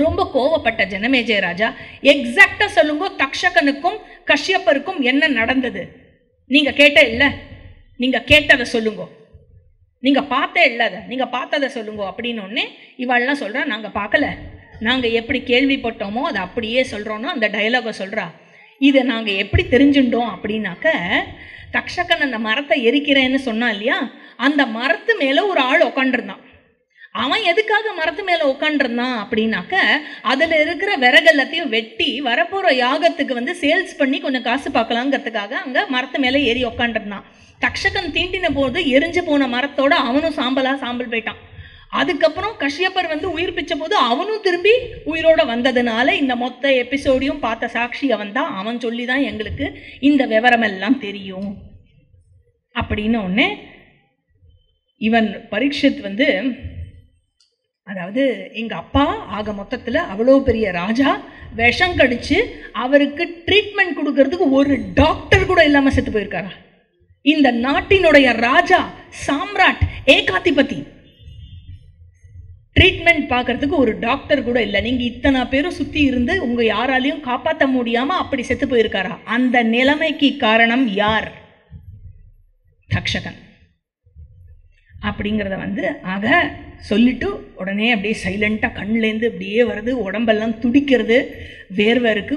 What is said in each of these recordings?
ரொம்ப கோவப்பட்ட ஜனமேஜய ராஜா, எக்ஸாக்டா சொல்லுங்க, தக்ஷகனுக்கும் கஷ்யப்பருக்கும் என்ன நடந்தது? நீங்க கேட்ட இல்ல, நீங்க கேட்டதை சொல்லுங்க, நீங்க பார்த்தே இல்ல, நீங்க பார்த்ததை சொல்லுங்க அப்படின்னு ஒன்னே இவாள்லாம் சொல்றா, நாங்க பார்க்கல, நாங்க எப்படி கேள்விப்பட்டோமோ அதை அப்படியே சொல்றோம்னு அந்த டயலாக சொல்றா. இதை நாங்க எப்படி தெரிஞ்சுட்டோம் அப்படின்னாக்க, தக்ஷகன் அந்த மரத்தை எரிக்கிறேன்னு சொன்னா இல்லையா, அந்த மரத்து மேல ஒரு ஆள் உட்காண்டிருந்தான். அவன் எதுக்காக மரத்து மேல உட்காண்டிருந்தான் அப்படின்னாக்க, அதுல இருக்கிற விறகெல்லாத்தையும் வெட்டி வரப்போற யாகத்துக்கு சேல்ஸ் பண்ணி கொஞ்சம் காசு பார்க்கலாங்கிறதுக்காக அங்க மரத்து மேல ஏறி உட்காண்டிருந்தான். தக்ஷகன் தீண்டின போது எரிஞ்சு போன மரத்தோட அவனும் சாம்பல் போயிட்டான். அதுக்கப்புறம் கஷ்யப்பர் உயிர் பிச்ச போது அவனும் திரும்பி உயிரோட வந்ததுனால இந்த மொத்த எபிசோடையும் பார்த்த சாட்சி அவன் தான். அவன் சொல்லிதான் எங்களுக்கு இந்த விவரம் எல்லாம் தெரியும் அப்படின்னு ஒண்ணு. இவன் பரீட்சித் அதாவது எங்க அப்பா ஆக மொத்தத்துல அவ்வளோ பெரிய ராஜா விஷம் கடிச்சு அவருக்கு ட்ரீட்மெண்ட் கொடுக்கறதுக்கு ஒரு டாக்டர் கூட இல்லாம செத்து போயிருக்காரா? இந்த நாட்டினுடைய ராஜா சாம்ராட் ஏகாதிபதி ட்ரீட்மெண்ட் பார்க்கறதுக்கு ஒரு டாக்டர் கூட இல்லை. நீங்க இத்தனை பேரும் சுத்தி இருந்து உங்க யாராலையும் காப்பாற்ற முடியாம அப்படி செத்து போயிருக்காரா? அந்த நிலைமைக்கு காரணம் யார்? தக்ஷகன் அப்படிங்கிறத ஆக சொல்லிட்டு உடனே அப்படியே சைலண்டா கண்லேருந்து அப்படியே வருது, உடம்பெல்லாம் துடிக்கிறது, வேர்வை இருக்கு,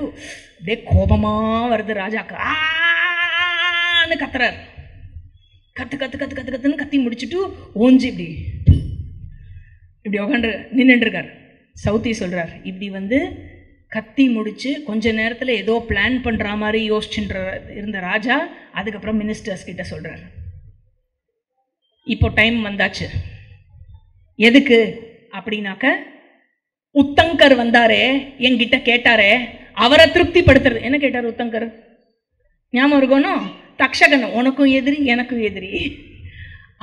அப்படியே கோபமா வருது. ராஜாக்கு ஆன்னு கத்துறார். கத்து கத்து கத்து கத்து கத்துன்னு கத்தி முடிச்சுட்டு ஓஞ்சி இப்படி உட்காந்து நின்றுட்டு இருக்கார். சவுத்தி சொல்றார், இப்படி கத்தி முடிச்சு கொஞ்ச நேரத்தில் ஏதோ பிளான் பண்ற மாதிரி யோசிச்சுன்ற இருந்த ராஜா அதுக்கப்புறம் மினிஸ்டர்ஸ் கிட்ட சொல்றார், இப்போ டைம் வந்தாச்சு. எதுக்கு அப்படின்னாக்க, உத்தங்கர் வந்தாரே என்கிட்ட கேட்டாரே, அவரை திருப்திப்படுத்துறது. என்ன கேட்டார் உத்தங்கர்? ஞாபகம் இருக்கணும், தக்ஷகன் உனக்கும் எதிரி எனக்கும் எதிரி,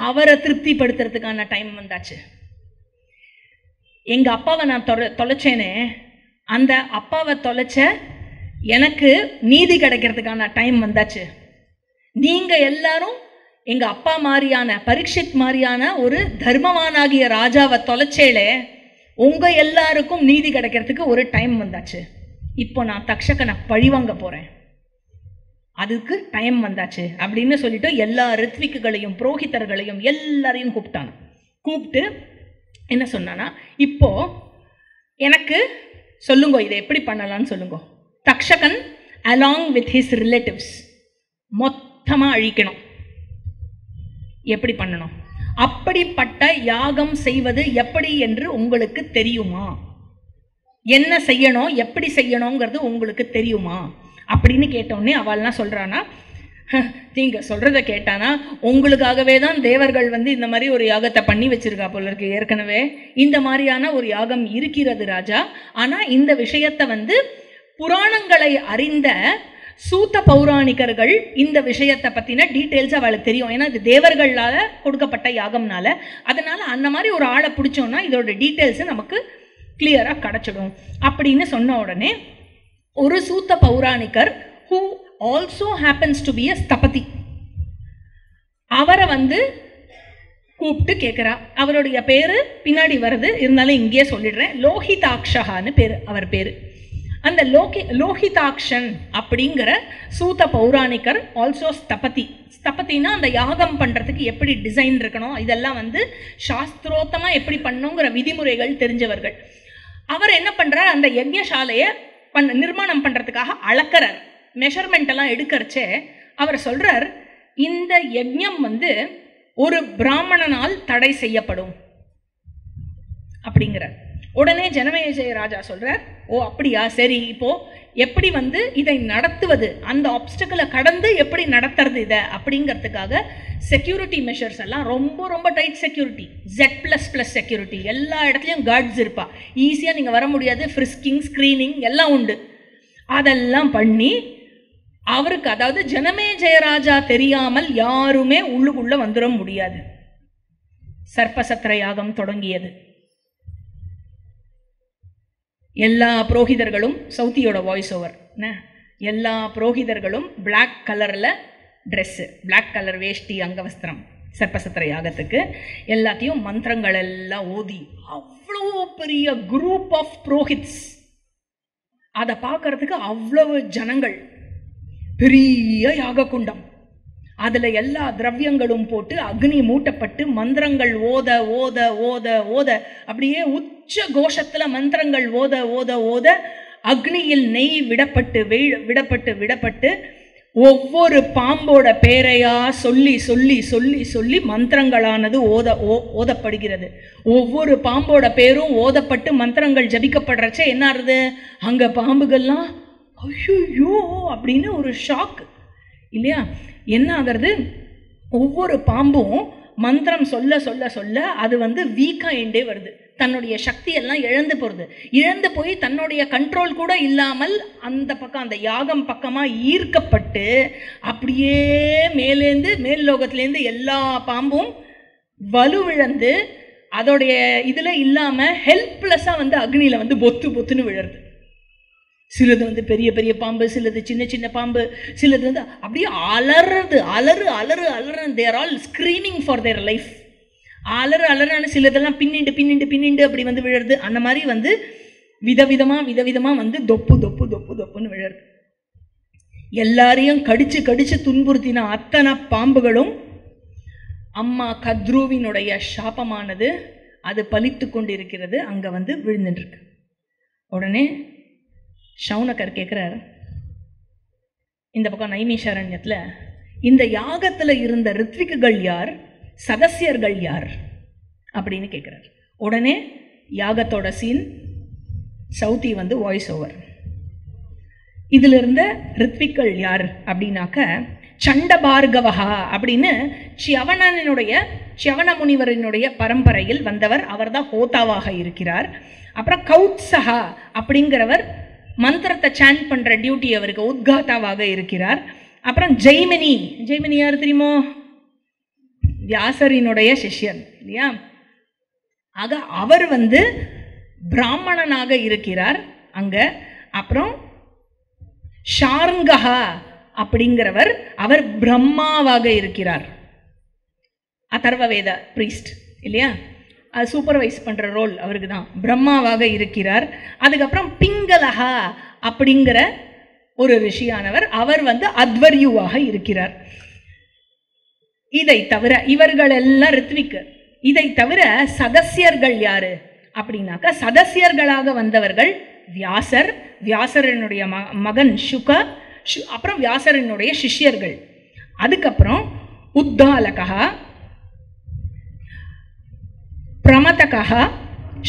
அவரை திருப்திப்படுத்துறதுக்கான டைம் வந்தாச்சு. எங்க அப்பாவை நான் தொலைச்சேனே, அந்த அப்பாவை தொலைச்ச எனக்கு நீதி கிடைக்கிறதுக்கான டைம் வந்தாச்சு. நீங்க எல்லாரும் எங்க அப்பா மாதிரியான பரீட்சித் மாதிரியான ஒரு தர்மவானாகிய ராஜாவை தொலைச்சேலே, உங்க எல்லாருக்கும் நீதி கிடைக்கிறதுக்கு ஒரு டைம் வந்தாச்சு. இப்போ நான் தக்ஷகனை பழிவாங்க போறேன், அதுக்கு டைம் வந்தாச்சு அப்படின்னு சொல்லிட்டு எல்லா ரித்விக்குகளையும் புரோகிதர்களையும் எல்லாரையும் கூப்பிட்டான். கூப்பிட்டு என்ன சொன்னானா, இப்போ எனக்கு சொல்லுங்க, இதை எப்படி பண்ணலான்னு சொல்லுங்க. Takshakan along with his relatives மொத்தமா அழிக்கணும். எப்படி பண்ணணும்? அப்படிப்பட்ட யாகம் செய்வது எப்படி என்று உங்களுக்கு தெரியுமா? என்ன செய்யணும், எப்படி செய்யணுங்கிறது உங்களுக்கு தெரியுமா அப்படின்னு கேட்டோடனே அவள்லாம் சொல்றானா, நீங்க சொல்றத கேட்டானா உங்களுக்காகவே தான் தேவர்கள் இந்த மாதிரி ஒரு யாகத்தை பண்ணி வச்சிருக்கா போல இருக்கு. ஏற்கனவே இந்த மாதிரியான ஒரு யாகம் இருக்கிறது ராஜா. ஆனா இந்த விஷயத்தை புராணங்களை அறிந்த சூத்த பௌராணிகர்கள் இந்த விஷயத்தை பத்தின டீட்டெயில்ஸ் அவளுக்கு தெரியும். ஏன்னா இது தேவர்களால கொடுக்கப்பட்ட யாகம்னால. அதனால அந்த மாதிரி ஒரு ஆளை பிடிச்சோம்னா இதோட டீட்டெயில்ஸ் நமக்கு கிளியரா கிடைச்சிடும் அப்படின்னு சொன்ன உடனே ஒரு சூத்த பௌராணிகர் who also happens to be a ஸ்தபதி, அவரை கூப்பிட்டு கேட்கிறா. அவருடைய பேரு பின்னாடி வருது, இருந்தாலும் இங்கேயே சொல்லிடுறேன். லோஹிதாக்ஷகான்னு பேரு அவர் பேரு. அந்த லோஹிதாக்ஷன் அப்படிங்கிற சூத்த பௌராணிகர் ஆல்சோ ஸ்தபதி. ஸ்தபதினா அந்த யாகம் பண்றதுக்கு எப்படி டிசைன் இருக்கணும், இதெல்லாம் சாஸ்திரோத்தமா எப்படி பண்ணுங்கிற விதிமுறைகள் தெரிஞ்சவர்கள். அவர் என்ன பண்றார், அந்த யஜ்ஞசாலையை நிர்மாணம் பண்றதுக்காக அளக்கிறார். மெஷர்மெண்ட் எல்லாம் எடுக்கிறச்சே அவர் சொல்றார், இந்த யஜ்ஞம் ஒரு பிராமணனால் தடை செய்யப்படும் அப்படிங்கிறார். உடனே ஜனமேஜய ராஜா சொல்றார், ஓ அப்படியா, சரி, இப்போ எப்படி இதை நடத்துவது, அந்த ஆப்ஸ்டக்கிளை கடந்து எப்படி நடத்துறது இதை அப்படிங்கிறதுக்காக செக்யூரிட்டி மெஷர்ஸ் எல்லாம் ரொம்ப ரொம்ப டைட் செக்யூரிட்டி, Z++ செக்யூரிட்டி, எல்லா இடத்துலையும் கார்ட்ஸ் இருப்பா, ஈஸியாக நீங்கள் வர முடியாது, ஃப்ரிஸ்கிங் ஸ்க்ரீனிங் எல்லாம் உண்டு. அதெல்லாம் பண்ணி அவருக்கு, அதாவது ஜனமேஜய ராஜா தெரியாமல் யாருமே உள்ளுக்குள்ள வந்துட முடியாது. சர்ப்பசத்திர யாகம் தொடங்கியது. எல்லா புரோகிதர்களும், சௌத்தியோட வாய்ஸ் ஓவர், எல்லா புரோகிதர்களும் பிளாக் கலர்ல ட்ரெஸ்ஸு, பிளாக் கலர் வேஷ்டி அங்கவஸ்திரம், சர்ப்பசத்திர யாகத்துக்கு. எல்லாத்தையும் மந்திரங்கள் எல்லாம் ஓதி, அவ்வளோ பெரிய குரூப் ஆஃப் புரோஹித்ஸ், அதை பார்க்கறதுக்கு அவ்வளவு ஜனங்கள், பெரிய யாக குண்டம், அதுல எல்லா திரவியங்களும் போட்டு அக்னி மூட்டப்பட்டு மந்திரங்கள் ஓத ஓத ஓத ஓத அப்படியே உச்ச கோஷத்துல மந்திரங்கள் ஓத ஓத ஓத அக்னியில் நெய் விடப்பட்டு விடப்பட்டு விடப்பட்டு ஒவ்வொரு பாம்போட பேரையா சொல்லி சொல்லி சொல்லி சொல்லி மந்திரங்களானது ஓதப்படுகிறது. ஒவ்வொரு பாம்போட பேரும் ஓதப்பட்டு மந்திரங்கள் ஜபிக்கப்படுறச்சே என்ன ஆகுது, அங்க பாம்புகள்லாம் ஐயோ அப்படின்னு ஒரு ஷாக் இல்லையா? என்ன ஆகிறது, ஒவ்வொரு பாம்பும் மந்திரம் சொல்ல சொல்ல சொல்ல அது வீக்காயிண்டே வருது, தன்னுடைய சக்தியெல்லாம் இழந்து போகிறது. இழந்து போய் தன்னுடைய கண்ட்ரோல் கூட இல்லாமல் அந்த பக்கம் அந்த யாகம் பக்கமாக ஈர்க்கப்பட்டு அப்படியே மேலேருந்து மேல் லோகத்துலேருந்து எல்லா பாம்பும் வலுவிழந்து அதோடைய இதில் இல்லாமல் ஹெல்ப்லெஸ்ஸாக அக்னியில் பொத்து பொத்துன்னு விழுறது. சிலது பெரிய பெரிய பாம்பு, சிலது சின்ன சின்ன பாம்பு, சிலது அப்படியே அலறது அலறு அலறு அலறு. They're all screaming for their life. அலறு அலறான சிலதெல்லாம் பின்னிண்டு பின்னிண்டு பின்னிண்டு அப்படி விழுறது. அந்த மாதிரி விதவிதமாக விதவிதமாக தொப்பு தொப்பு தொப்பு தொப்புன்னு விழுறது. எல்லாரையும் கடிச்சு கடிச்சு துன்புறுத்தின அத்தனை பாம்புகளும் அம்மா கத்ருவினுடைய சாபமானது அது பலித்து கொண்டிருக்கிறது, அங்கே விழுந்துட்டுருக்கு. உடனே ஷவுனகர் கேட்குறார், இந்த பக்கம் நைமிஷாரண்யத்தில் இந்த யாகத்தில் இருந்த ரித்விக்குகள் யார், சதஸ்யர்கள் யார் அப்படின்னு கேட்குறார். உடனே யாகத்தோட சீன் சவுத்தி வாய்ஸ் ஓவர். இதில் இருந்த ரித்விக்கள் யார் அப்படின்னாக்க சண்டபார்கவஹா அப்படின்னு சியவன முனிவரினுடைய பரம்பரையில் வந்தவர், அவர் தான் ஹோதாவாக இருக்கிறார். அப்புறம் கௌத்சஹா அப்படிங்கிறவர் மந்திரத்தை சாண்ட் பண்ணுற டியூட்டி அவருக்கு உத்காத்தாவாக இருக்கிறார். அப்புறம் ஜெய்மினி, ஜெய்மினி யார் தெரியுமோ, வியாசரினுடைய சிஷ்யன் இல்லையா? ஆக அவர் பிராமணனாக இருக்கிறார் அங்க. அப்புறம் ஷார்ங்கஹா அப்படிங்கிறவர் அவர் பிரம்மாவாக இருக்கிறார், அதர்வவேத பிரீஸ்ட் இல்லையா? அது சூப்பர்வைஸ் பண்ணுற ரோல் அவருக்கு தான், பிரம்மாவாக இருக்கிறார். அதுக்கப்புறம் பிங்களஹா அப்படிங்கிற ஒரு ரிஷியானவர், அவர் அத்வர்யுவாக இருக்கிறார். இதை தவிர இவர்கள் எல்லாம் ரித்விக்கு. இதை தவிர சதஸ்யர்கள் யாரு அப்படின்னாக்க, சதஸ்யர்களாக வந்தவர்கள் வியாசர், வியாசரனுடைய மகன் சுக, அப்புறம் வியாசரனுடைய சிஷ்யர்கள். அதுக்கப்புறம் உத்தாலகா, பிரமதகா,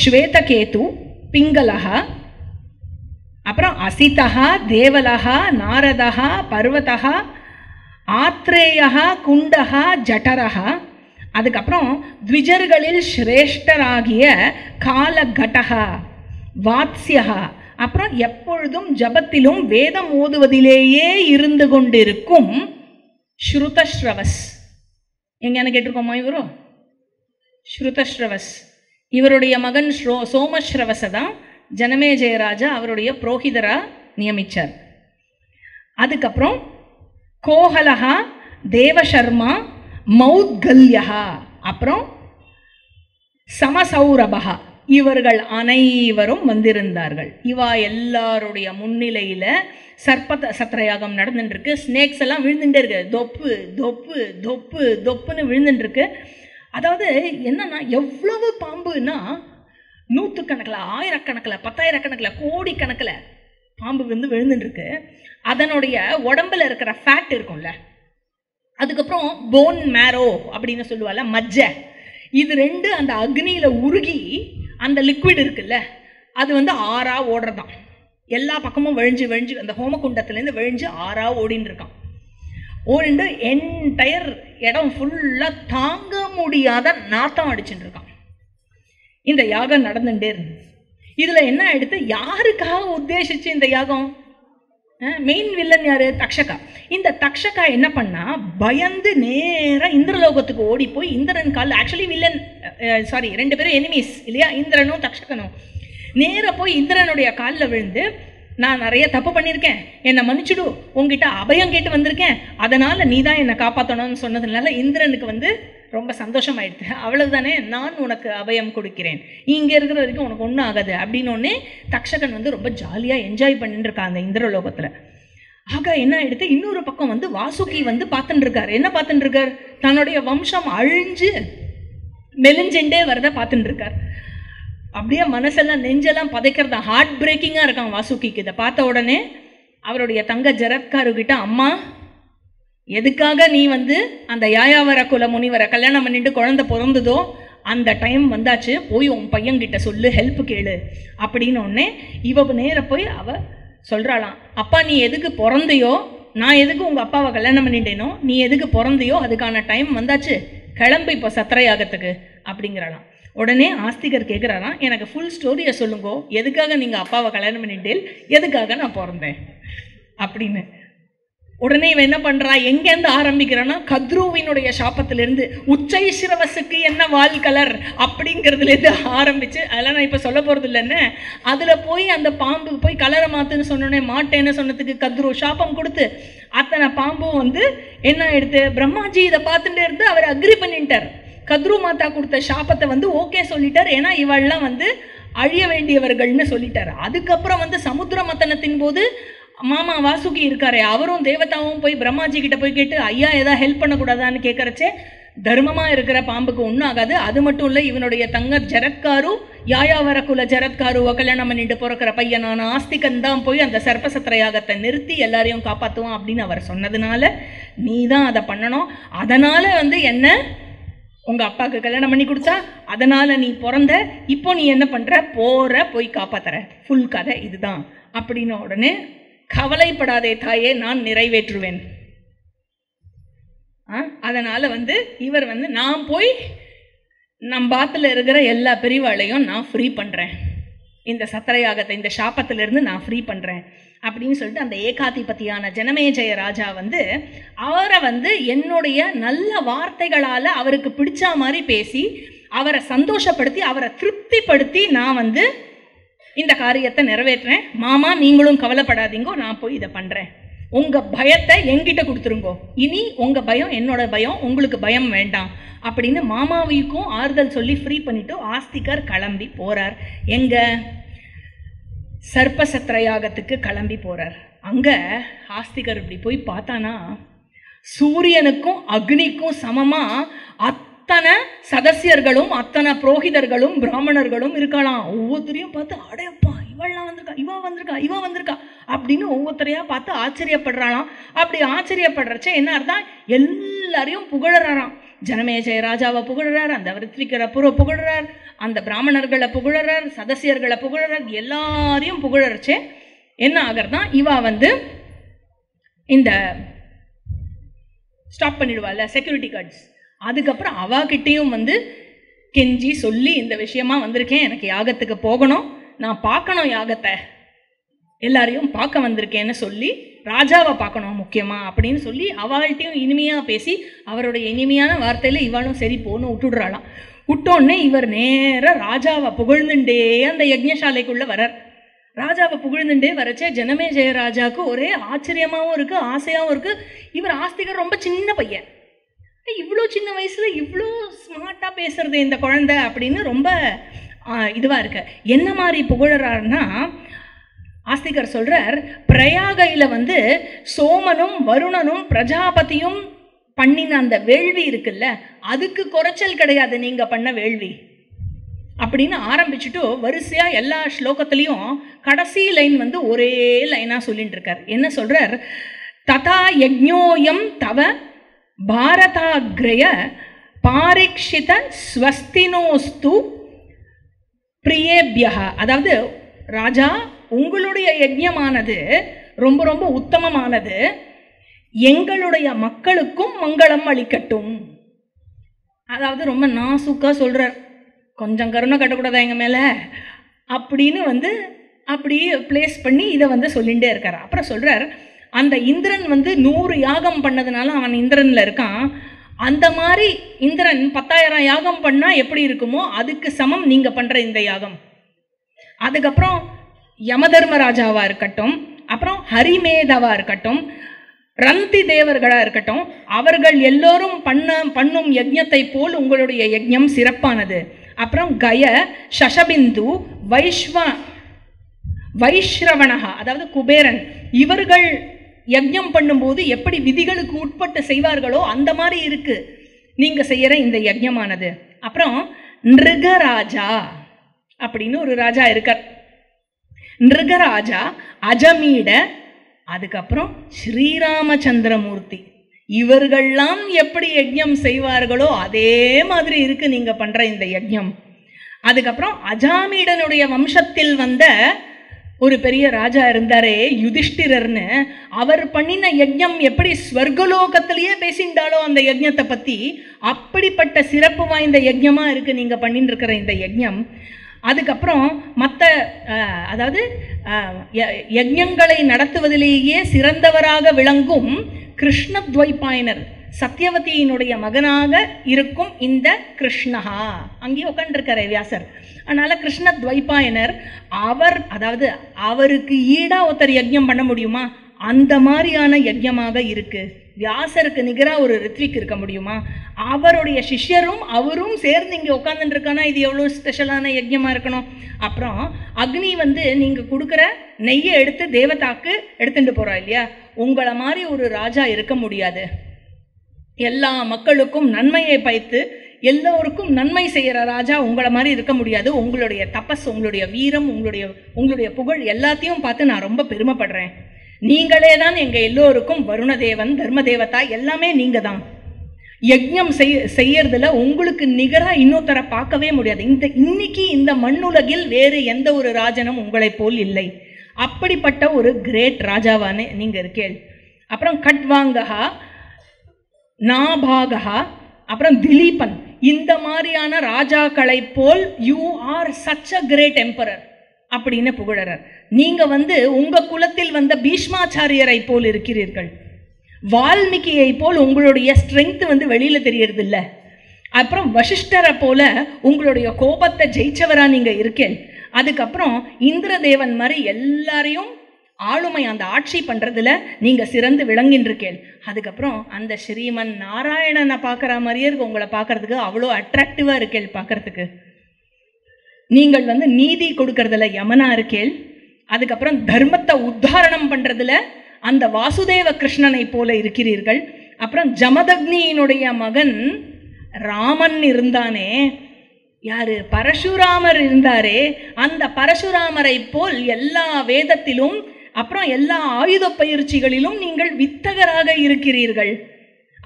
ஸ்வேதகேது, பிங்களஹா, அப்புறம் அசிதா, தேவலஹா, நாரதஹா, பர்வதஹா, ஆத்ரேயா, குண்டஹா, ஜட்டரஹா. அதுக்கப்புறம் த்விஜர்களில் சிரேஷ்டராகிய காலகட்டஹா, வாத்ஸ்யஹா, அப்புறம் எப்பொழுதும் ஜபத்திலும் வேதம் ஓதுவதிலேயே இருந்து கொண்டிருக்கும் ஸ்ருதஸ்ரவஸ். எங்கன்னு கேட்டிருக்கோமா இவரோ? ஸ்ருதஸ்ரவஸ். இவருடைய மகன் சோமஸ்ரவஸை தான் ஜனமேஜயராஜா அவருடைய புரோஹிதரா நியமிச்சார். அதுக்கப்புறம் கோஹலஹா, தேவசர்மா, மௌத்கல்யஹா, அப்புறம் சமசௌரபஹா, இவர்கள் அனைவரும் வந்திருந்தார்கள். இவா எல்லாருடைய முன்னிலையில் சத்திரயாகம் நடந்துட்டுருக்கு. ஸ்னேக்ஸ் எல்லாம் விழுந்துட்டே இருக்கு, தொப்பு தொப்பு தொப்பு தொப்புன்னு விழுந்துட்டுருக்கு. அதாவது என்னன்னா, எவ்வளவு பாம்புன்னா நூற்றுக்கணக்கில், ஆயிரக்கணக்கில், பத்தாயிரக்கணக்கில், கோடிக்கணக்கில் பாம்பு விழுந்துட்டுருக்கு. அதனுடைய உடம்புல இருக்கிற ஃபேட் இருக்கும்ல, அதுக்கப்புறம் போன் மேரோ அப்படின்னு சொல்லுவாள், மஜ்ஜை, இது ரெண்டு அந்த அக்னியில் உருகி அந்த லிக்விட் இருக்குல்ல, அது ஆறா ஓடுறதான். எல்லா பக்கமும் விழிஞ்சு விழிஞ்சு அந்த ஹோமகுண்டத்துலேருந்து விழிஞ்சு ஆறா ஓடின்னு இருக்கான். ஓடிண்டு என்டையர் இடம் ஃபுல்லாக தாங்க முடியாத நாட்டம் அடிச்சுட்டு இருக்கான். இந்த யாகம் நடந்துட்டே இருந்து இதில் என்ன ஆயிடுத்து, யாருக்காக உத்தேசிச்சு இந்த யாகம்? மெயின் வில்லன் யாரு? தக்ஷகா. இந்த தக்ஷகா என்ன பண்ணா, பயந்து நேராக இந்திரலோகத்துக்கு ஓடி போய் இந்திரன் கால், ஆக்சுவலி வில்லன் சாரி ரெண்டு பேரும் எனிமீஸ் இல்லையா, இந்திரனும் தக்ஷகனும். நேராக போய் இந்திரனுடைய காலில் விழுந்து, நான் நிறைய தப்பு பண்ணியிருக்கேன், என்னை மன்னிச்சுடு, உங்ககிட்ட அபயம் கேட்டு வந்திருக்கேன், அதனால் நீ தான் என்னை காப்பாற்றணும்னு சொன்னதுனால இந்திரனுக்கு ரொம்ப சந்தோஷமாயிடுது. அவ்வளவுதானே, நான் உனக்கு அபயம் கொடுக்கிறேன், நீ இங்கே இருக்கிற வரைக்கும் உனக்கு ஒன்றும் ஆகாது அப்படின்னோடனே தக்ஷகன் வந்து ரொம்ப ஜாலியாக என்ஜாய் பண்ணிட்டு இருக்கான் அந்த இந்திரலோகத்தில். ஆக என்ன ஆயிடுது, இன்னொரு பக்கம் வந்து வாசுகி வந்து பார்த்துட்டு இருக்கார். என்ன பார்த்துட்டு இருக்கார், தன்னுடைய வம்சம் அழிஞ்சு மெலிஞ்செண்டே வரதை பார்த்துட்டு இருக்கார். அப்படியே மனசெல்லாம் நெஞ்செல்லாம் பதைக்கிறதா, ஹார்ட் பிரேக்கிங்காக இருக்கான் வாசுகிக்கு. இதை பார்த்த உடனே அவருடைய தங்க ஜரத்காருக்கிட்ட, அம்மா எதுக்காக நீ வந்து அந்த யாயாவர குல முனிவரை கல்யாணம் பண்ணிட்டு குழந்தை பிறந்ததோ அந்த டைம் வந்தாச்சு, போய் உன் பையன்கிட்ட சொல்லு, ஹெல்ப் கேளு அப்படின்னு ஒன்னே இவ நேர போய் அவ சொல்கிறாளாம், அப்பா நீ எதுக்கு பிறந்தையோ, நான் எதுக்கு உங்கள் அப்பாவை கல்யாணம் பண்ணிட்டேனோ, நீ எதுக்கு பிறந்தையோ அதுக்கான டைம் வந்தாச்சு, கிளம்பு இப்போ சத்திரயாகத்துக்கு அப்படிங்கிறாளாம். உடனே ஆஸ்திகர் கேட்குறாராம், எனக்கு ஃபுல் ஸ்டோரியை சொல்லுங்கோ, எதுக்காக நீங்கள் அப்பாவை கல்யாணம் பண்ணிட்டேன், எதுக்காக நான் பிறந்தேன் அப்படின்னு. உடனே இவன் என்ன பண்ணுறா, எங்கேருந்து ஆரம்பிக்கிறான்னா கத்ருவினுடைய சாபத்திலேருந்து உச்சை சிரவசுக்கு என்ன வால் கலர் அப்படிங்கிறதுலேருந்து ஆரம்பித்து, அதெல்லாம் நான் இப்போ சொல்ல போகிறது இல்லைன்னு, அதில் போய் அந்த பாம்பு போய் கலரை மாற்றுன்னு சொன்னோடனே மாட்டேன்னு சொன்னதுக்கு கத்ரு சாபம் கொடுத்து அத்தனை பாம்பும் வந்து என்ன எடுத்து பிரம்மாஜி இதை பார்த்துட்டே இருந்து அவர் அக்ரி பண்ணிட்டார். கத்ரு மாதா கொடுத்த சாபத்தை வந்து ஓகே சொல்லிட்டார், ஏன்னா இவள்லாம் வந்து அழிய வேண்டியவர்கள்னு சொல்லிட்டார். அதுக்கப்புறம் வந்து சமுத்திர மத்தனத்தின் போது மாமா வாசுகி இருக்காரே, அவரும் தேவதாவும் போய் பிரம்மாஜி கிட்ட போய் கேட்டு, ஐயா ஏதாவது ஹெல்ப் பண்ணக்கூடாதான்னு கேட்கறச்சே, தர்மமாக இருக்கிற பாம்புக்கு ஒன்றும் ஆகாது, அது மட்டும் இல்லை இவனுடைய தங்க ஜரத்காரு யாயாவர குல ஜரத்காருவை கல்யாணம் பண்ணிட்டு பிறக்கிற பையனான ஆஸ்திகன் தான் போய் அந்த சர்ப்பசத்திர யாகத்தை நிறுத்தி எல்லாரையும் காப்பாற்றுவான் அப்படின்னு அவர் சொன்னதுனால நீ தான் அதை பண்ணணும். அதனால் வந்து என்ன உங்கள் அப்பாவுக்கு கல்யாணம் பண்ணி கொடுத்தா, அதனால் நீ பிறந்த, இப்போ நீ என்ன பண்ணுற, போய் காப்பாற்றுற, ஃபுல் கதை இதுதான் அப்படின்னு. உடனே கவலைப்படாதே தாயே, நான் நிறைவேற்றுவேன். அதனால் வந்து இவர் வந்து நான் போய் நம் பாத்தில் இருக்கிற எல்லா பெரியவாளையும் நான் ஃப்ரீ பண்ணுறேன், இந்த சத்திரயாகத்தை இந்த சாபத்திலிருந்து நான் ஃப்ரீ பண்ணுறேன் அப்படின்னு சொல்லிட்டு அந்த ஏகாதிபதியான ஜனமேஜய ராஜா வந்து அவரை வந்து என்னுடைய நல்ல வார்த்தைகளால் அவருக்கு பிடிச்ச மாதிரி பேசி அவரை சந்தோஷப்படுத்தி அவரை திருப்திப்படுத்தி நான் வந்து இந்த காரியத்தை நிறைவேற்றுறேன். மாமா நீங்களும் கவலைப்படாதீங்கோ, நான் போய் இதை பண்ணுறேன், உங்கள் பயத்தை என்கிட்ட கொடுத்துருங்கோ, இனி உங்கள் பயம் என்னோட பயம், உங்களுக்கு பயம் வேண்டாம் அப்படின்னு மாமாவிக்கும் ஆறுதல் சொல்லி ஃப்ரீ பண்ணிவிட்டு ஆஸ்திகர் கிளம்பி போகிறார். எங்கே, சர்ப்பசத்திரயாகத்துக்கு கிளம்பி போகிறார். அங்கே ஆஸ்திகர் இப்படி போய் பார்த்தானா, சூரியனுக்கும் அக்னிக்கும் சமமாக அத்தனை சதசியர்களும் அத்தனை புரோகிதர்களும் பிராமணர்களும் இருக்கலாம். ஒவ்வொருத்தரையும் பார்த்து அடையப்பா இவெல்லாம் வந்திருக்கா, இவ வந்திருக்கா அப்படின்னு ஒவ்வொருத்தரையா பார்த்து ஆச்சரியப்படுறாளாம். அப்படி ஆச்சரியப்படுறச்ச என்ன அர்த்தம், எல்லாரையும் புகழறாராம். ஜனமேஜய ராஜாவை புகழறார், அந்த ரித்விகரை புகழறார், அந்த பிராமணர்களை புகழறார், சதசியர்களை புகழறார், எல்லாரையும் புகழறச்சே என்ன ஆகிறதான், இவா வந்து இந்த ஸ்டாப் பண்ணிடுவாள்ல செக்யூரிட்டி கார்ட்ஸ், அதுக்கப்புறம் அவாகிட்டையும் வந்து கெஞ்சி சொல்லி இந்த விஷயமா வந்திருக்கேன், எனக்கு யாகத்துக்கு போகணும், நான் பார்க்கணும் யாகத்தை, எல்லாரையும் பார்க்க வந்திருக்கேன்னு சொல்லி ராஜாவை பார்க்கணும் முக்கியமாக அப்படின்னு சொல்லி அவள்கிட்டையும் இனிமையாக பேசி அவருடைய இனிமையான வார்த்தையில் இவளும் சரி போன்னு விட்டுடுறாளாம். விட்டோடனே இவர் நேராக ராஜாவை புகழ்ந்துட்டே அந்த யஜ்ஞசாலைக்குள்ளே வரார். ராஜாவை புகழ்ந்துட்டே வரச்சே ஜனமேஜய ராஜாவுக்கு ஒரே ஆச்சரியமாகவும் இருக்குது, ஆசையாகவும் இருக்குது. இவர் ஆஸ்திகர் ரொம்ப சின்ன பையன், இவ்வளோ சின்ன வயசில் இவ்வளோ ஸ்மார்ட்டாக பேசுறது இந்த குழந்தை அப்படின்னு ரொம்ப இதுவாக இருக்கு. என்ன மாதிரி புகழறாருன்னா, ஆஸ்திகர் சொல்கிறார், பிரயாகையில் வந்து சோமனும் வருணனும் பிரஜாபதியும் பண்ணின அந்த வேள்வி இருக்குல்ல, அதுக்கு குறைச்சல் கிடையாது நீங்கள் பண்ண வேள்வி அப்படின்னு ஆரம்பிச்சுட்டு வரிசையாக எல்லா ஸ்லோகத்துலேயும் கடைசி லைன் வந்து ஒரே லைனாக சொல்லிட்டு இருக்கார். என்ன சொல்கிறார், ததா யஜ்ஞோயம் தவ பாரதாக்ரய பாரிக்ஷித ஸ்வஸ்தினோஸ்து பிரியேபியா. அதாவது ராஜா உங்களுடைய யஜ்ஞமானது ரொம்ப ரொம்ப உத்தமமானது, எங்களுடைய மக்களுக்கும் மங்களம் அளிக்கட்டும். அதாவது ரொம்ப நாசுக்காக சொல்கிறார், கொஞ்சம் கருணை கட்டக்கூடாதா எங்கள் மேலே அப்படின்னு வந்து அப்படியே பிளேஸ் பண்ணி இதை வந்து சொல்லிகிட்டே இருக்கார். அப்புறம் சொல்கிறார், அந்த இந்திரன் வந்து 100 யாகம் பண்ணதுனால அவன் இந்திரனில் இருக்கான், அந்த மாதிரி இந்திரன் 10,000 யாகம் பண்ணால் எப்படி இருக்குமோ அதுக்கு சமம் நீங்கள் பண்ணுற இந்த யாகம். அதுக்கப்புறம் யமதர்மராஜாவாக இருக்கட்டும், அப்புறம் ஹரிமேதாவாக இருக்கட்டும், ரந்தி தேவர்களாக இருக்கட்டும், அவர்கள் எல்லோரும் பண்ணும் யஜ்ஞத்தை போல் உங்களுடைய யஜ்ஞம் சிறப்பானது. அப்புறம் கய, சஷபிந்து, வைஷ்ரவணகா அதாவது குபேரன், இவர்கள் யஜ்ஞம் பண்ணும்போது எப்படி விதிகளுக்கு உட்பட்டு செய்வார்களோ அந்த மாதிரி இருக்கு நீங்க செய்யற இந்த யஜ்ஞமானது. அப்புறம் நிருகராஜா அப்படின்னு ஒரு ராஜா இருக்கார். நிருகராஜா, அஜமீட, அதுக்கப்புறம் ஸ்ரீராமச்சந்திரமூர்த்தி, இவர்கள்லாம் எப்படி யஜ்ஞம் செய்வார்களோ அதே மாதிரி இருக்கு நீங்க பண்ற இந்த யஜ்ஞம். அதுக்கப்புறம் அஜாமீடனுடைய வம்சத்தில் வந்த ஒரு பெரிய ராஜா இருந்தாரே யுதிஷ்டிரர்னு, அவர் பண்ணின யஜ்ஞம் எப்படி ஸ்வர்கலோகத்திலேயே பேசிண்டாலோ அந்த யஜ்ஞத்தை பத்தி, அப்படிப்பட்ட சிறப்பு வாய்ந்த யஜ்ஞமா இருக்கு நீங்க பண்ணிட்டு இருக்கிற இந்த யஜ்ஞம். அதுக்கப்புறம் மற்ற அதாவது யஜ்ஞங்களை நடத்துவதிலேயே சிறந்தவராக விளங்கும் கிருஷ்ணத்வைபாயனர், சத்யவதியினுடைய மகனாக இருக்கும் இந்த கிருஷ்ணஹா, அங்கேயே உட்காந்துருக்காரு வியாசர். அதனால கிருஷ்ணத்வைபாயனர், அவர் அதாவது அவருக்கு ஈடா ஒருத்தர் யஜ்ஞம் பண்ண முடியுமா? அந்த மாதிரியான யஜ்ஞமாக இருக்கு. வியாசருக்கு நிகராக ஒரு ரித்விக் இருக்க முடியுமா? அவருடைய சிஷ்யரும் அவரும் சேர்ந்து இங்கே உட்காந்துட்டு இருக்கானா, இது எவ்வளோ ஸ்பெஷலான யஜ்ஞமாக இருக்கணும். அப்புறம் அக்னி நீங்கள் கொடுக்குற நெய்யை எடுத்து தேவதாக்கு எடுத்துட்டு போகிறா இல்லையா, உங்களை மாதிரி ஒரு ராஜா இருக்க முடியாது. எல்லா மக்களுக்கும் நன்மையை பைத்து எல்லோருக்கும் நன்மை செய்கிற ராஜா உங்களை மாதிரி இருக்க முடியாது. உங்களுடைய தபஸ், உங்களுடைய வீரம், உங்களுடைய புகழ் எல்லாத்தையும் பார்த்து நான் ரொம்ப பெருமைப்படுறேன். நீங்களே தான் எங்கள் எல்லோருக்கும் வருணதேவன், தர்மதேவதா, எல்லாமே நீங்கள் தான். யஜ்ஞம் செய்யறதுல உங்களுக்கு நிகராக இன்னொருத்தரை பார்க்கவே முடியாது. இன்னைக்கு இந்த மண்ணுலகில் வேறு எந்த ஒரு ராஜனும் உங்களை போல் இல்லை. அப்படிப்பட்ட ஒரு கிரேட் ராஜாவானே நீங்கள் இருக்கேள். அப்புறம் கட்வாங்கஹா, நாபாகா, அப்புறம் திலீபன், இந்த மாதிரியான ராஜாக்களை போல் you are such a great emperor அப்படின்னு புகழறார். நீங்க உங்க குலத்தில் வந்த பீஷ்மாச்சாரியரை போல் இருக்கிறீர்கள். வால்மீகியை போல் உங்களுடைய ஸ்ட்ரென்த் வெளியில தெரியறது இல்லை. அப்புறம் வசிஷ்டரை போல உங்களுடைய கோபத்தை ஜெயிச்சவரா நீங்க இருக்கேன். அதுக்கப்புறம் இந்திரதேவன் மாதிரி எல்லாரையும் ஆளுமை, அந்த ஆட்சி பண்றதுல நீங்க சிறந்து விளங்கின்றிருக்கேன். அதுக்கப்புறம் அந்த ஸ்ரீமன் நாராயணனை பார்க்குற மாதிரியே இருக்கு உங்களை பார்க்கறதுக்கு, அவ்வளோ அட்ராக்டிவா இருக்கேள் பார்க்கறதுக்கு. நீங்கள் நீதி கொடுக்கறதுல யமனா இருக்கேள். அதுக்கப்புறம் தர்மத்தை உத்தாரணம் பண்றதுல அந்த வாசுதேவ கிருஷ்ணனை போல இருக்கிறீர்கள். அப்புறம் ஜமதக்னியினுடைய மகன் ராமன் இருந்தானே, யாரு, பரசுராமர் இருந்தாரே, அந்த பரசுராமரை போல் எல்லா வேதத்திலும் அப்புறம் எல்லா ஆயுத பயிற்சிகளிலும் நீங்கள் வித்தகராக இருக்கிறீர்கள்.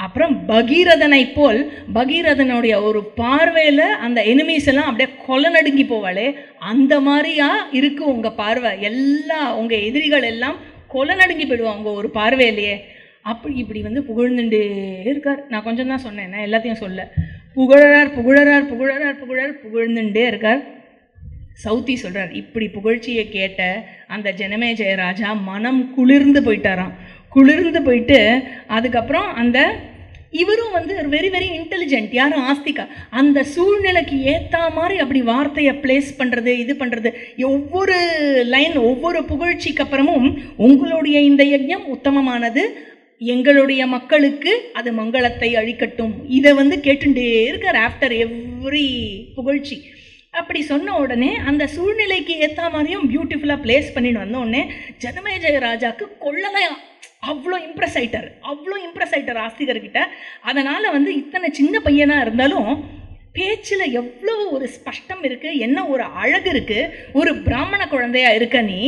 அப்புறம் பகீரதனை போல், பகீரதனுடைய ஒரு பார்வையில அந்த எனிமீஸ் எல்லாம் அப்படியே கொலை நடுங்கி போவாளே, அந்த மாதிரியா இருக்கு உங்க பார்வை. எல்லா உங்க எதிரிகள் எல்லாம் கொலை நடுங்கி போயிடுவாங்க ஒரு பார்வையிலேயே. அப்படி இப்படி புகழ்ந்துட்டே இருக்கார். நான் கொஞ்சம் தான் சொன்னேன், நான் எல்லாத்தையும் சொல்ல. புகழறார் புகழறார் புகழறார் புகழறார் புகழ்ந்துட்டே இருக்கார். சௌத்தி சொல்றார், இப்படி புகழ்ச்சியை கேட்ட அந்த ஜனமேஜய ராஜா மனம் குளிர்ந்து போயிட்டாராம். குளிர்ந்து போயிட்டு அதுக்கப்புறம் அந்த இவரும் வெரி வெரி இன்டெலிஜென்ட், யாரும் ஆஸ்திகா, அந்த சூழ்நிலைக்கு ஏற்ற மாதிரி அப்படி வார்த்தையை பிளேஸ் பண்ணுறது, இது பண்ணுறது. ஒவ்வொரு லைன், ஒவ்வொரு புகழ்ச்சிக்கு அப்புறமும் உங்களுடைய இந்த யஜ்ஞம் உத்தமமானது, எங்களுடைய மக்களுக்கு அது மங்களத்தை அழிக்கட்டும், இதை கேட்டுட்டே இருக்கார் ஆஃப்டர் எவ்ரி புகழ்ச்சி. அப்படி சொன்ன உடனே அந்த சூழ்நிலைக்கு ஏற்ற மாதிரியும் பியூட்டிஃபுல்லாக பிளேஸ் பண்ணிட்டு வந்த உடனே ஜனமேஜய ராஜாவுக்கு கொள்ளலையா அவ்வளோ இம்ப்ரெஸ் ஆயிட்டார் ஆஸ்திகர்கிட்ட. அதனால் இத்தனை சின்ன பையனாக இருந்தாலும் பேச்சில் எவ்வளோ ஒரு ஸ்பஷ்டம் இருக்குது, என்ன ஒரு அழகு இருக்குது. ஒரு பிராமண குழந்தையா இருக்க நீ,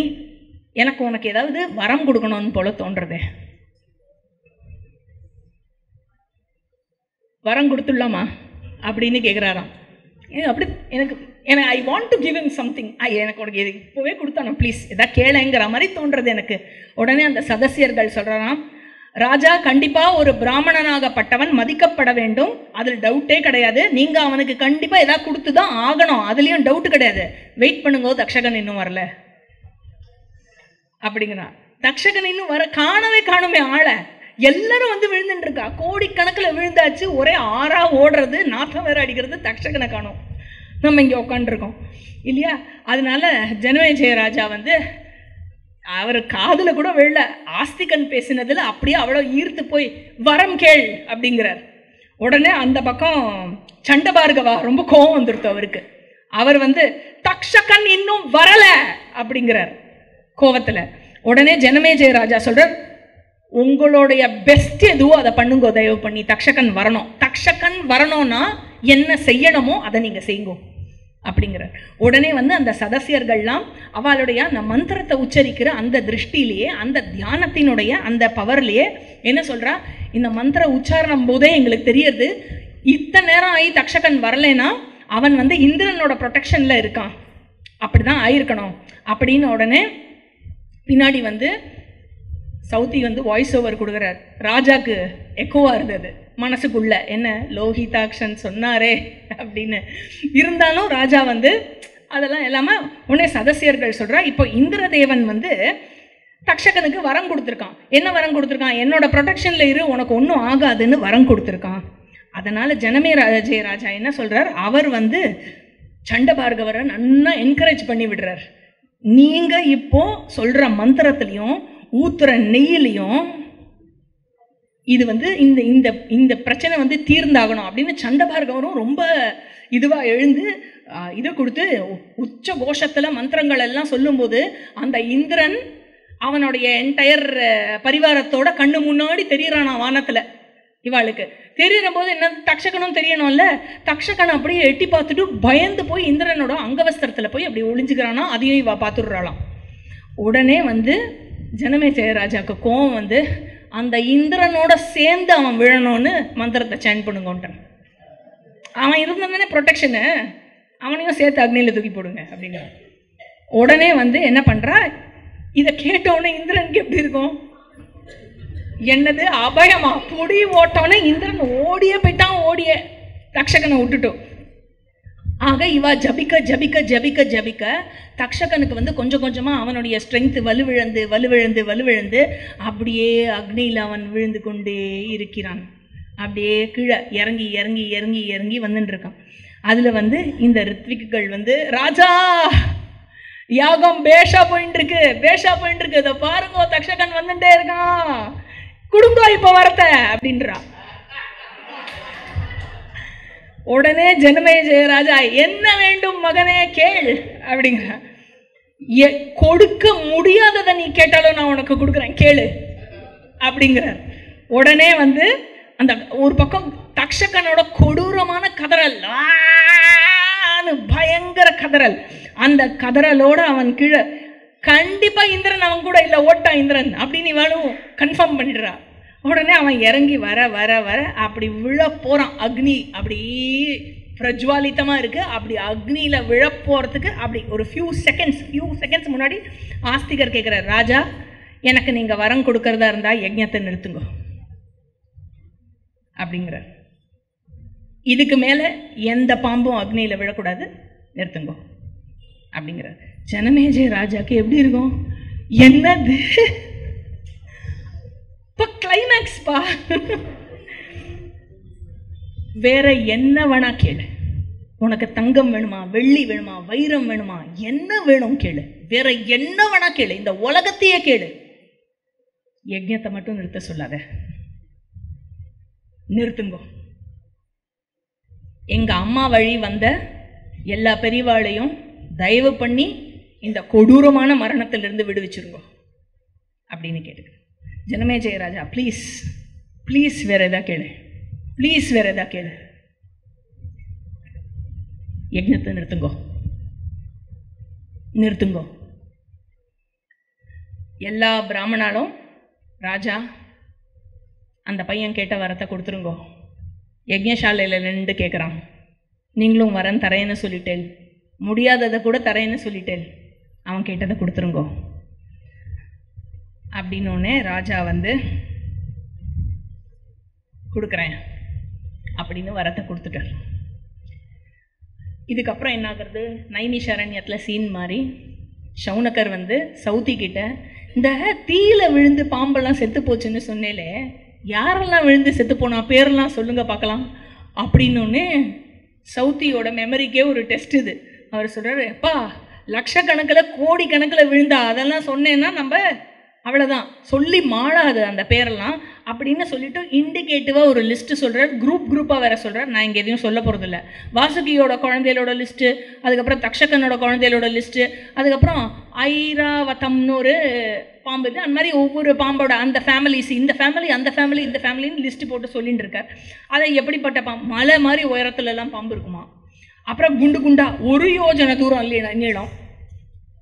உனக்கு ஏதாவது வரம் கொடுக்கணும்னு போல தோன்றது. வரம் கொடுத்துடலாமா அப்படின்னு கேட்குறாராம். அப்படி எனக்கு I want to give him something, எனக்கு உனக்கு எது இப்போவே கொடுத்தானோ ப்ளீஸ் எதாவது கேளுங்கிற மாதிரி தோன்றது எனக்கு. உடனே அந்த சதசியர்கள் சொல்கிறாராம், ராஜா கண்டிப்பாக ஒரு பிராமணனாகப்பட்டவன் மதிக்கப்பட வேண்டும், அதில் டவுட்டே கிடையாது. நீங்கள் அவனுக்கு கண்டிப்பாக எதாவது கொடுத்து தான் ஆகணும், அதுலேயும் டவுட்டு கிடையாது. வெயிட் பண்ணுங்கோ, தக்ஷகன் இன்னும் வரல அப்படிங்கிறான். தக்ஷகன் இன்னும் காணுமே ஆளை. எல்லாரும் விழுந்துட்டு இருக்கா, கோடிக்கணக்கில் விழுந்தாச்சு, ஒரே ஆறா ஓடுறது, நாத்தம் வேற அடிக்கிறது, தக்ஷகனை காணும். நம்ம இங்கே உட்காந்துருக்கோம் இல்லையா. அதனால ஜனமேஜய ராஜா அவர் காதுல கூட விழல. ஆஸ்திகன் பேசினதுல அப்படியே அவ்வளோ ஈர்த்து போய் வரம் கேள் அப்படிங்கிறார். உடனே அந்த பக்கம் சண்டபார்கவா ரொம்ப கோபம் வந்துருத்து அவருக்கு. அவர் தக்ஷகன் இன்னும் வரல அப்படிங்கிறார் கோவத்துல. உடனே ஜனமேஜய ராஜா சொல்றார், உங்களுடைய பெஸ்ட் எதுவோ அதை பண்ணுங்க, தயவு பண்ணி தக்ஷகன் வரணும். தக்ஷகன் வரணும்னா என்ன செய்யணுமோ அதை நீங்க செய்யுங்க அப்படிங்கிறார். உடனே அந்த சதசியர்கள்லாம் அவளுடைய அந்த மந்திரத்தை உச்சரிக்கிற அந்த திருஷ்டிலேயே, அந்த தியானத்தினுடைய அந்த பவர்லேயே என்ன சொல்றா, இந்த மந்திர உச்சாரணம் போதே எங்களுக்கு தெரியுது இத்தனை நேரம் ஆகி தக்ஷகன் வரலைன்னா அவன் இந்திரனோட ப்ரொடெக்ஷன்ல இருக்கான், அப்படிதான் ஆயிருக்கணும் அப்படின்னு. உடனே பின்னாடி சவுத்தி வாய்ஸ் ஓவர் கொடுக்குறார். ராஜாக்கு எக்கோவா இருந்தது மனசுக்குள்ள, என்ன லோகிதாக்ஷன் சொன்னாரே அப்படின்னு. இருந்தாலும் ராஜா அதெல்லாம் இல்லாமல் உடனே சதசியர்கள் சொல்றா, இப்போ இந்திரதேவன் தக்ஷகனுக்கு வரம் கொடுத்துருக்கான். என்ன வரம் கொடுத்துருக்கான்? என்னோட ப்ரொடெக்ஷன்ல இரு, உனக்கு ஒன்றும் ஆகாதுன்னு வரம் கொடுத்துருக்கான். அதனால ஜனமேஜய ராஜா என்ன சொல்றார், அவர் சண்டபார்கவரை நல்லா என்கரேஜ் பண்ணி விடுறார். நீங்க இப்போ சொல்ற மந்திரத்திலையும் ஊத்துற நெய்யிலையும் இது இந்த இந்த இந்த பிரச்சனை தீர்ந்தாகணும் அப்படின்னு சண்டபார்கவரும் ரொம்ப இதுவா எழுந்து இதை கொடுத்து உச்ச கோஷத்துல மந்திரங்கள் எல்லாம் சொல்லும்போது அந்த இந்திரன் அவனுடைய என்டையர் பரிவாரத்தோட கண்ணு முன்னாடி தெரியறானா வானத்துல. இவாளுக்கு தெரியற போது என்ன, தக்ஷகனும் தெரியணும்ல. தக்ஷகன் அப்படியே எட்டி பார்த்துட்டு பயந்து போய் இந்திரனோட அங்கவஸ்திரத்துல போய் அப்படி ஒளிஞ்சுக்கிறானா, அதையும் இவா பார்த்துடுறாளாம். உடனே ஜனமேஜய ராஜாவுக்கு கோவம் அந்த இந்திரனோட சேர்ந்து அவன் விழணும்னு மந்திரத்தை சேன் பண்ணுங்கன்றான். அவன் இருந்தானே ப்ரொடெக்ஷனு, அவனையும் சேர்த்து அக்னியில தூக்கி போடுங்க அப்படிங்கிற. உடனே என்ன பண்றா, இதை கேட்டோன்னே இந்திரனுக்கு எப்படி இருக்கும், என்னது அபயமா பொடி ஓட்டோன்னே இந்திரன் ஓடியே போயிட்டான், ஓடிய தக்ஷகனை விட்டுட்டோம். ஆக இவா ஜபிக்க ஜபிக்க ஜபிக்க ஜபிக்க தக்ஷகனுக்கு கொஞ்சம் கொஞ்சமா அவனுடைய ஸ்ட்ரென்த் வலுவிழந்து வலுவிழந்து வலுவிழந்து அப்படியே அக்னியில் அவன் விழுந்து கொண்டே இருக்கிறான். அப்படியே கீழே இறங்கி இறங்கி இறங்கி இறங்கி வந்துட்டு இருக்கான். அதுல இந்த ரித்விக்குகள் ராஜா யாகம் பேஷா போயிட்டு இருக்கு, பேஷா போயிட்டு இருக்கு, இதை பாருங்க தக்ஷகன் வந்துட்டே இருக்கான், குடுங்க இப்ப வரத்த அப்படின்றா. உடனே ஜனமேஜய ராஜா, என்ன வேண்டும் மகனே கேள் அப்படிங்கிற. கொடுக்க முடியாததை நீ கேட்டாலும் நான் உனக்கு கொடுக்குறேன், கேளு அப்படிங்கிறார். உடனே அந்த ஒரு பக்கம் தக்ஷகனோட கொடூரமான கதறல், பயங்கர கதறல். அந்த கதறலோட அவன் கீழே கண்டிப்பா இந்திரன் அவன் கூட இல்லை, ஓட்டான் இந்திரன் அப்படின்னு இவனும் கன்ஃபார்ம் பண்ணிடுறா. உடனே அவன் இறங்கி வர வர வர அப்படி விழ போறான். அக்னி அப்படி பிரஜ்வாலித்தமா இருக்கு. அப்படி அக்னியில விழ போறதுக்கு அப்படி ஒரு ஃபியூ செகண்ட்ஸ் முன்னாடி ஆஸ்திகர் கேட்கிறார், ராஜா எனக்கு நீங்க வரம் கொடுக்கறதா இருந்தா யஜ்ஞத்தை நிறுத்துங்க அப்படிங்கிறார். இதுக்கு மேல எந்த பாம்பும் அக்னியில விழக்கூடாது, நிறுத்துங்க அப்படிங்கிறார். ஜனமேஜய ராஜாக்கு எப்படி இருக்கும், என்னது கிளைமேக்ஸ் பா, வேற என்ன வேணா கேளு, உனக்கு தங்கம் வேணுமா, வெள்ளி வேணுமா, வைரம் வேணுமா, என்ன வேணும் கேளு, வேற என்ன வேணா கேளு, இந்த உலகத்தையே கேளு, யஜ்ஞத்தை மட்டும் நிறுத்த சொல்லாத, நிறுத்துங்க. எங்க அம்மா வழி வந்த எல்லா பெரியவாளையும் தயவு பண்ணி இந்த கொடூரமான மரணத்திலிருந்து விடுவிச்சிருங்க அப்படின்னு கேட்டு. ஜனமேஜய ராஜா, ப்ளீஸ் ப்ளீஸ் வேற எதா கேளு, ப்ளீஸ் வேற எதா கேளு, யஜ்ஞத்தை நிறுத்துங்கோ நிறுத்துங்கோ. எல்லா பிராமணாலும், ராஜா அந்த பையன் கேட்ட வரத்தை கொடுத்துருங்கோ, யஜ்ஞசாலையில் நின்று கேட்குறான், நீங்களும் வரன் தரேன்னு சொல்லிட்டேன், முடியாததை கூட தரேன்னு சொல்லிட்டேன், அவன் கேட்டதை கொடுத்துருங்கோ அப்படின்னோடனே ராஜா கொடுக்குறேன் அப்படின்னு வரத்தை கொடுத்துட்டார். இதுக்கப்புறம் என்ன ஆகுறது, நைமிஷாரண்யத்தில் சீன் மாதிரி சவுனகர் சவுத்தி கிட்ட, இந்த தீயில விழுந்து பாம்பெல்லாம் செத்து போச்சுன்னு சொன்னேலே, யாரெல்லாம் விழுந்து செத்து போனா பேரெல்லாம் சொல்லுங்க பார்க்கலாம் அப்படின்னோடனே சவுத்தியோட மெமரிக்கே ஒரு டெஸ்ட் இது. அவர் சொல்றாரு, அப்பா லட்சக்கணக்கில் கோடிக்கணக்கில் விழுந்தா அதெல்லாம் சொன்னேன்னா நம்ம அவ்வளோதான், சொல்லி மாளாது அந்த பேரெல்லாம் அப்படின்னு சொல்லிட்டு இண்டிகேட்டிவாக ஒரு லிஸ்ட்டு சொல்கிறார். குரூப்பாக வேற சொல்கிறார். நான் இங்கே எதையும் சொல்ல போகிறதில்ல. வாசுகியோட குழந்தைகளோட லிஸ்ட்டு, அதுக்கப்புறம் தக்ஷகனோட குழந்தைகளோட லிஸ்ட்டு, அதுக்கப்புறம் ஐராவதம்னு ஒரு பாம்பு இது. அந்த மாதிரி ஒவ்வொரு பாம்போட அந்த ஃபேமிலிஸ், இந்த ஃபேமிலி அந்த ஃபேமிலி இந்த ஃபேமிலின்னு லிஸ்ட்டு போட்டு சொல்லிட்டு இருக்கார். அதை எப்படிப்பட்ட பாம்பு, மலை மாதிரி உயரத்துலலாம் பாம்பு இருக்குமா, அப்புறம் குண்டு குண்டா 1 யோஜனை தூரம் நீளம்,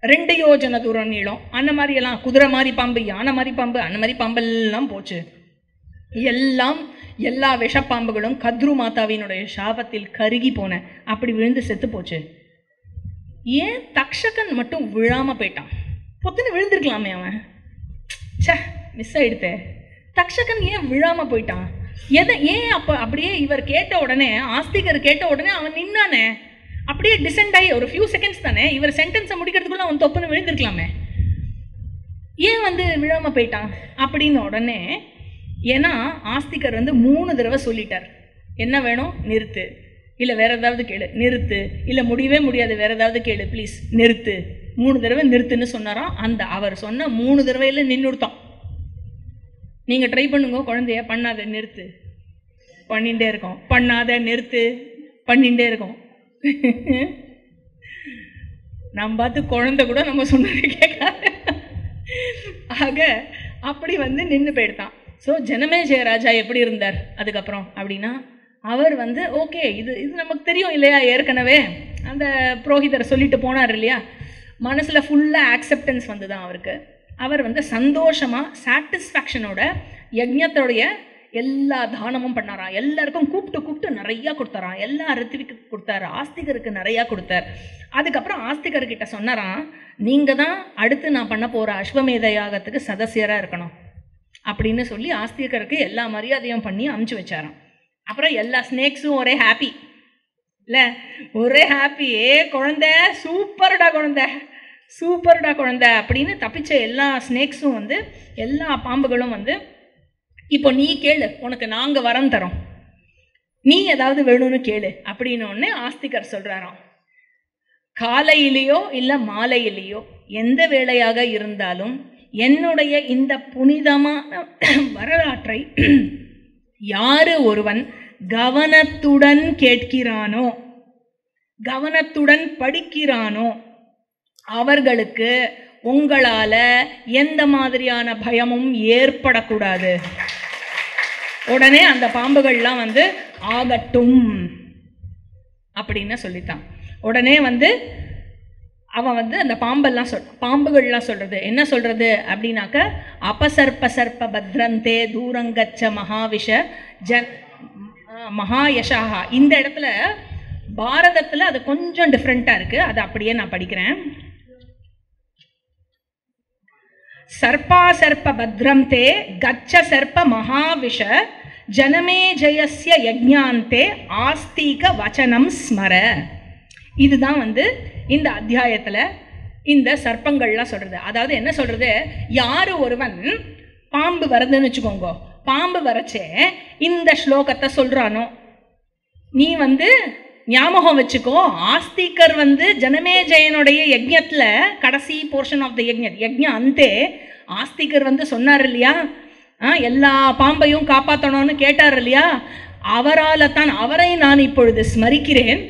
2 யோஜனை தூரம் நீளம், அந்த மாதிரியெல்லாம் குதிரை மாதிரி பாம்பு, யானை மாதிரி பாம்பு, அந்த மாதிரி பாம்பெல்லாம் போச்சு. எல்லா விஷப்பாம்புகளும் கத்ரு மாதாவினுடைய சாபத்தில் கருகி போன, அப்படி விழுந்து செத்து போச்சு. ஏன் தக்ஷகன் மட்டும் விழாம போயிட்டான்? பொத்துன்னு விழுந்திருக்கலாமே அவன். சே, மிஸ் ஆயிடுத்தே. தக்ஷகன் ஏன் விழாம போயிட்டான்? ஏன் அப்படியே இவர் கேட்ட உடனே, ஆஸ்திகர் கேட்ட உடனே அவன் நின்னானே, அப்படியே டிசெண்ட் ஆகி ஒரு ஃபியூ செகண்ட்ஸ் தானே, இவர் சென்டென்ஸை முடிக்கிறதுக்குள்ள அவன் தொப்புன்னு விழுந்திருக்கலாமே, ஏன் விழாம போயிட்டான் அப்படின்னு உடனே, ஏன்னா ஆஸ்திகர் 3 தடவை சொல்லிட்டார். என்ன வேணும், நிறுத்து, இல்லை வேற ஏதாவது கேளு, நிறுத்து, இல்லை முடியவே முடியாது வேற ஏதாவது கேளு, ப்ளீஸ் நிறுத்து. 3 தடவை நிறுத்துன்னு சொன்னாராம். அந்த அவர் சொன்ன 3 தடவையில் நின்றுடுத்தான். நீங்கள் ட்ரை பண்ணுங்க குழந்தைய, பண்ணாத நிறுத்து, பண்ணிகிட்டே இருக்கோம், பண்ணாத நிறுத்து, பண்ணிகிட்டே இருக்கோம். நம்ம பார்த்து குழந்தை கூட நம்ம சொன்னது கேட்காது. ஆக அப்படி நின்று போயிடுதான். ஸோ ஜனமேஜய ராஜா எப்படி இருந்தார் அதுக்கப்புறம் அப்படின்னா, அவர் ஓகே இது நமக்கு தெரியும் இல்லையா, ஏற்கனவே அந்த புரோகிதரை சொல்லிட்டு போனார் இல்லையா, மனசில் ஃபுல்லாக ஆக்செப்டன்ஸ் தான் அவருக்கு. அவர் சந்தோஷமாக சாட்டிஸ்ஃபேக்ஷனோட யஜ்ஞத்தோடைய எல்லா தானமும் பண்ணாராம். எல்லாருக்கும் கூப்பிட்டு நிறையா கொடுத்தாராம். எல்லா ரித்விக்கு கொடுத்தாரு, ஆஸ்திகருக்கு நிறையா கொடுத்தார். அதுக்கப்புறம் ஆஸ்திகர்கிட்ட சொன்னாராம், நீங்கள் தான் அடுத்து நான் பண்ண போகிற அஸ்வமேத யாகத்துக்கு சதசியராக இருக்கணும் அப்படின்னு சொல்லி ஆஸ்திகருக்கு எல்லா மரியாதையும் பண்ணி அமுச்சு வச்சாராம். அப்புறம் எல்லா ஸ்னேக்ஸும் ஒரே ஹாப்பி இல்லை, ஒரே ஹாப்பி, குழந்தை சூப்பர்டா குழந்தை, சூப்பர்டா குழந்தை அப்படின்னு தப்பிச்ச எல்லா ஸ்னேக்ஸும் எல்லா பாம்புகளும் இப்போ நீ கேளு, உனக்கு நாங்கள் வரம் தரோம், நீ ஏதாவது வேணும்னு கேளு அப்படின்னு ஒன்று ஆஸ்திகர் சொல்கிறாராம். காலையிலேயோ இல்லை மாலையிலேயோ எந்த வேளையாக இருந்தாலும் என்னுடைய இந்த புனிதமான வரலாற்றை யாரு ஒருவன் கவனத்துடன் கேட்கிறானோ, கவனத்துடன் படிக்கிறானோ, அவர்களுக்கு உங்களால் எந்த மாதிரியான பயமும் ஏற்படக்கூடாது. உடனே அந்த பாம்புகள்லாம் ஆகட்டும் அப்படின்னு சொல்லித்தான். உடனே அவன் அந்த பாம்புகள்லாம் சொல்கிறது என்ன சொல்கிறது அப்படின்னாக்க, அபசர்ப்ப சர்ப்ப பத்ரந்தே தூரங்கச்ச மகாவிஷ மகாயஷாஹா. இந்த இடத்துல பாரதத்தில் அது கொஞ்சம் டிஃப்ரெண்ட்டாக இருக்குது, அது அப்படியே நான் படிக்கிறேன். சர்ப்பா சர்ப்ப பத்ரந்தே கச்ச சர்ப்ப மகாவிஷ ஜனமேஜயஸ்ய யஜ்ஞாந்தே ஆஸ்திக வச்சனம் ஸ்மர. இதுதான் இந்த அத்தியாயத்தில் இந்த சர்ப்பங்கள்லாம் சொல்கிறது. அதாவது என்ன சொல்கிறது, யார் ஒருவன் பாம்பு வருதுன்னு வச்சுக்கோங்க, பாம்பு வரைச்சே இந்த ஸ்லோகத்தை சொல்கிறானோ, நீ ஞாபகம் வச்சுக்கோ, ஆஸ்திகர் ஜனமேஜயனுடைய யஜ்ஞத்தில் கடைசி போர்ஷன் ஆஃப் த யஜ்ஞ அந்தே ஆஸ்திகர் சொன்னார் இல்லையா, எல்லா பாம்பையும் காப்பாற்றணும்னு கேட்டார் இல்லையா, அவரை நான் இப்பொழுது ஸ்மரிக்கிறேன்,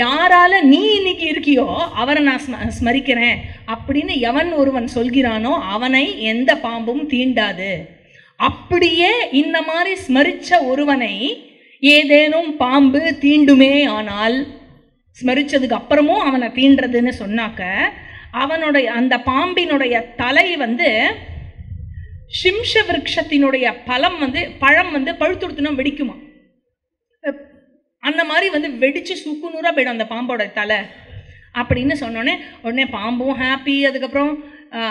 யாரால நீ இன்னைக்கு இருக்கியோ அவரை நான் ஸ்மரிக்கிறேன் அப்படின்னு எவன் ஒருவன் சொல்கிறானோ அவனை எந்த பாம்பும் தீண்டாது. அப்படியே இந்த மாதிரி ஸ்மரிச்ச ஒருவனை ஏதேனும் பாம்பு தீண்டுமே ஆனால், ஸ்மரிச்சதுக்கு அப்புறமும் அவனை தீண்டுறதுன்னு சொன்னாக்க, அவனுடைய அந்த பாம்பினுடைய தலை சிம்ஷ விருட்சத்தினுடைய பழம் பழுத்துடுத்துனா வெடிக்குமா, அந்த மாதிரி வெடிச்சு சுக்குநூறாக போயிடும் அந்த பாம்போட தலை அப்படின்னு சொன்னோடனே உடனே பாம்பும் ஹாப்பி, அதுக்கப்புறம்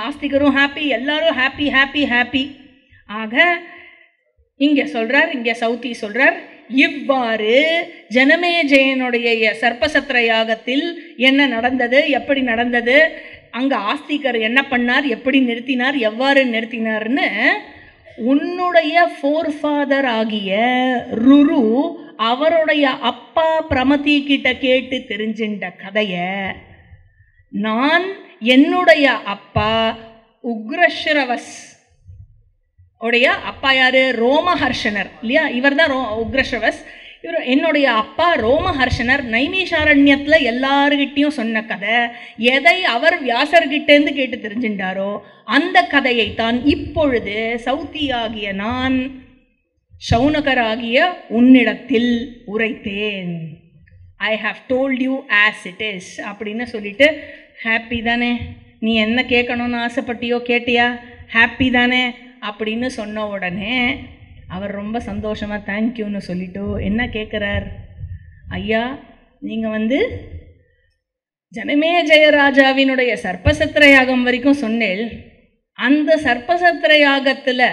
ஆஸ்திகரும் ஹாப்பி, எல்லாரும் ஹாப்பி ஹாப்பி ஹாப்பி. ஆக இங்கே சொல்கிறார், இங்கே சௌத்தி சொல்கிறார், இவ்வாறு ஜனமேஜயனுடைய சர்ப்பசத்திர யாகத்தில் என்ன நடந்தது, எப்படி நடந்தது, அங்கே ஆஸ்திகர் என்ன பண்ணார், எப்படி நிறுத்தினார், எவ்வாறு நிறுத்தினார்னு உன்னுடைய ஃபோர்ஃபாதர் ஆகிய ருரு அவருடைய அப்பா பிரமதி கிட்ட கேட்டு தெரிஞ்சின்ற கதையை நான் என்னுடைய அப்பா உக்ரஸ்ரவஸ் உடைய அப்பா யாரு? ரோமஹர்ஷனர் இல்லையா? இவர் தான் உக்ரஸ்ரவஸ். இவர் என்னுடைய அப்பா ரோமஹர்ஷனர் நைமிஷாரண்யத்தில் எல்லாருக்கிட்டையும் சொன்ன கதை, எதை அவர் வியாசர்கிட்டேருந்து கேட்டு தெரிஞ்சின்றாரோ அந்த கதையை தான் இப்பொழுது சௌத்தியாகிய நான் சௌனகராகிய உன்னிடத்தில் உரைத்தேன். I have told you as it is அப்படின்னு சொல்லிட்டு, ஹாப்பி தானே, நீ என்ன கேட்கணும்னு ஆசைப்பட்டியோ கேட்டியா, ஹாப்பி தானே அப்படின்னு சொன்ன உடனே அவர் ரொம்ப சந்தோஷமாக தேங்க்யூன்னு சொல்லிட்டு என்ன கேட்குறார்? ஐயா, நீங்கள் ஜனமே ஜெயராஜாவினுடைய சர்ப்பசத்திர யாகம் வரைக்கும் சொன்னேன். அந்த சர்ப்பசத்திர யாகத்தில்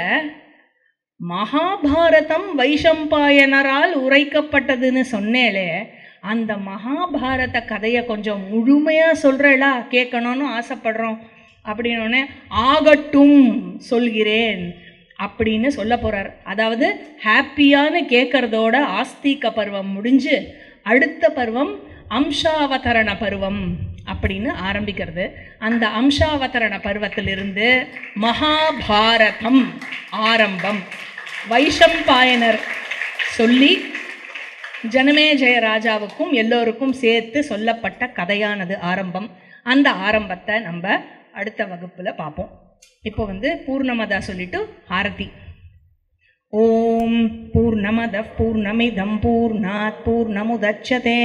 மகாபாரதம் வைஷம்பாயனரால் உரைக்கப்பட்டதுன்னு சொன்னேலே, அந்த மகாபாரத கதையை கொஞ்சம் முழுமையாக சொல்கிறேளா, கேட்கணும்னு ஆசைப்படுறோம் அப்படின்னோடனே ஆகட்டும் சொல்கிறேன் அப்படின்னு சொல்ல போகிறார். அதாவது ஹாப்பியான்னு கேட்குறதோட ஆஸ்திக பருவம் முடிஞ்சு அடுத்த பருவம் அம்சாவதரண பருவம் அப்படின்னு ஆரம்பிக்கிறது. அந்த அம்சாவதரண பருவத்திலிருந்து மகாபாரதம் ஆரம்பம். வைஷம்பாயனர் சொல்லி ஜனமே ஜெயராஜாவுக்கும் எல்லோருக்கும் சேர்த்து சொல்லப்பட்ட கதையானது ஆரம்பம். அந்த ஆரம்பத்தை நம்ம அடுத்த வகுப்பில் பார்ப்போம். இப்போ பூர்ணமதா சொல்லிட்டு ஆரதி. ஓம் பூர்ணமத பூர்ணமிதம் பூர்ணாத் பூர்ணமுதச்யதே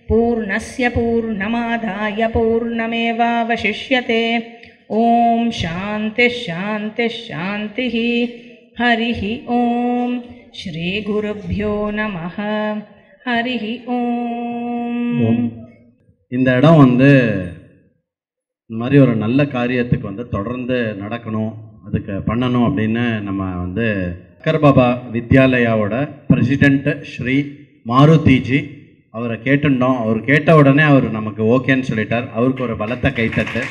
பூர்ணஸ்ய பூர்ணமாதாய பூர்ணமேவாவசிஷ்யதே. ஓம் சாந்தி சாந்தி சாந்தி. ஹரிஹி ஓம். ஸ்ரீ குருப்யோ நமஹ. ஹரிஹி ஓம். இந்த இடம் இந்த மாதிரி ஒரு நல்ல காரியத்துக்கு தொடர்ந்து நடக்கணும், அதுக்கு பண்ணணும் அப்படின்னு நம்ம சக்கர் பாபா வித்யாலயாவோட பிரசிடென்ட் ஸ்ரீ மாருதிஜி அவரை கேட்டுட்டோம். அவர் கேட்ட உடனே அவர் நமக்கு ஓகேன்னு சொல்லிட்டார். அவருக்கு ஒரு பலத்த கைத்தட்டு.